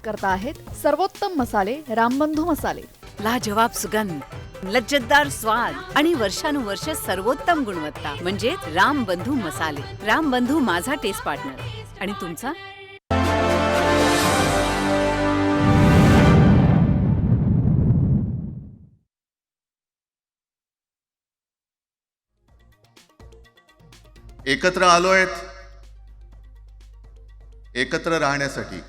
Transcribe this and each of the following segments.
करता आहेत सर्वोत्तम मसाले रामबंधू मसाले। लाजवाब सुगंध, लज्जतदार स्वाद आणि वर्षानुवर्ष सर्वोत्तम गुणवत्ता म्हणजे रामबंधू मसाले। रामबंधू माझा टेस्ट पार्टनर आणि तुमचा। एकत्र आलोयत एकत्र राहण्यासाठी।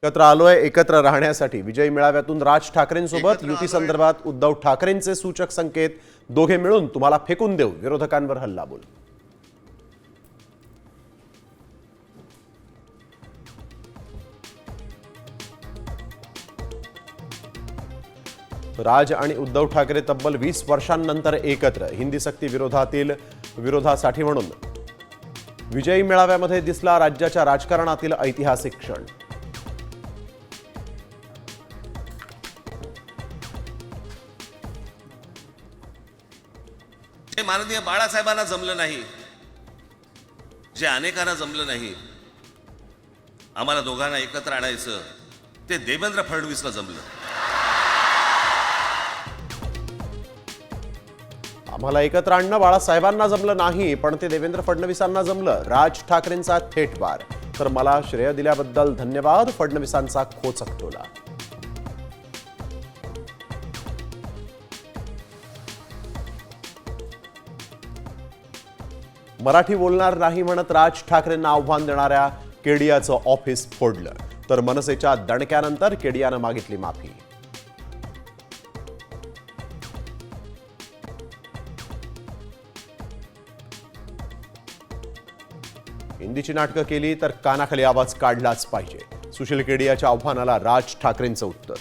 एकत्र आलोय एकत्र राहण्यासाठी। विजयी मेळाव्यातून राज ठाकरेंसोबत युती संदर्भात उद्धव ठाकरेंचे सूचक संकेत। दोघे मिळून तुम्हाला फेकून देऊ, विरोधकांवर हल्लाबोल। राज आणि उद्धव ठाकरे तब्बल 20 वर्षांनंतर एकत्र। हिंदी सक्ती विरोधासाठी म्हणून विजयी मेळाव्यामध्ये दिसला राज्याच्या राजकारणातील ऐतिहासिक क्षण। जे माननीय बाळासाहेबांना जमलं नाही, जे अनेकांना जमलं नाही, आम्हाला दोघांना एकत्र आणायचं, ते देवेंद्र फडणवीसला जमलं। आम्हाला एकत्र आणणं बाळासाहेबांना जमलं नाही, पण ते देवेंद्र फडणवीसांना जमलं। राज ठाकरेंचा थेट वार। तर मला श्रेय दिल्याबद्दल धन्यवाद, फडणवीसांचा खोचक टोला। मराठी बोलणार नाही म्हणत राज ठाकरेंना आव्हान देणाऱ्या केडियाचं ऑफिस फोडलं। तर मनसेच्या दणक्यानंतर केडियानं मागितली माफी। हिंदीची नाटकं केली तर कानाखाली आवाज काढलाच पाहिजे। सुशील केडियाच्या आव्हानाला राज ठाकरेंचं उत्तर।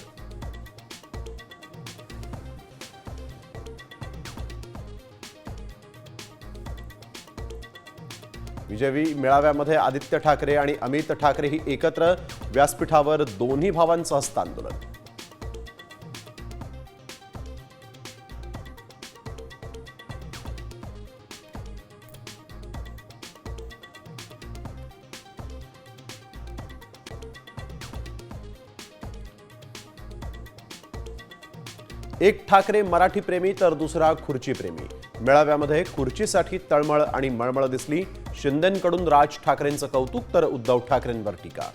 विजयी मेळाव्यामध्ये आदित्य ठाकरे आणि अमित ठाकरे ही एकत्र। व्यासपीठावर दोन्ही भावांचं हस्तांदोलन। एक ठाकरे मराठी प्रेमी तर दुसरा खुर्ची प्रेमी। मेळाव्यामध्ये खुर्चीसाठी तळमळ आणि मळमळ दिसली। शिंदेंकडून राज ठाकरेंचं कौतुक तर उद्धव ठाकरेंवर टीका।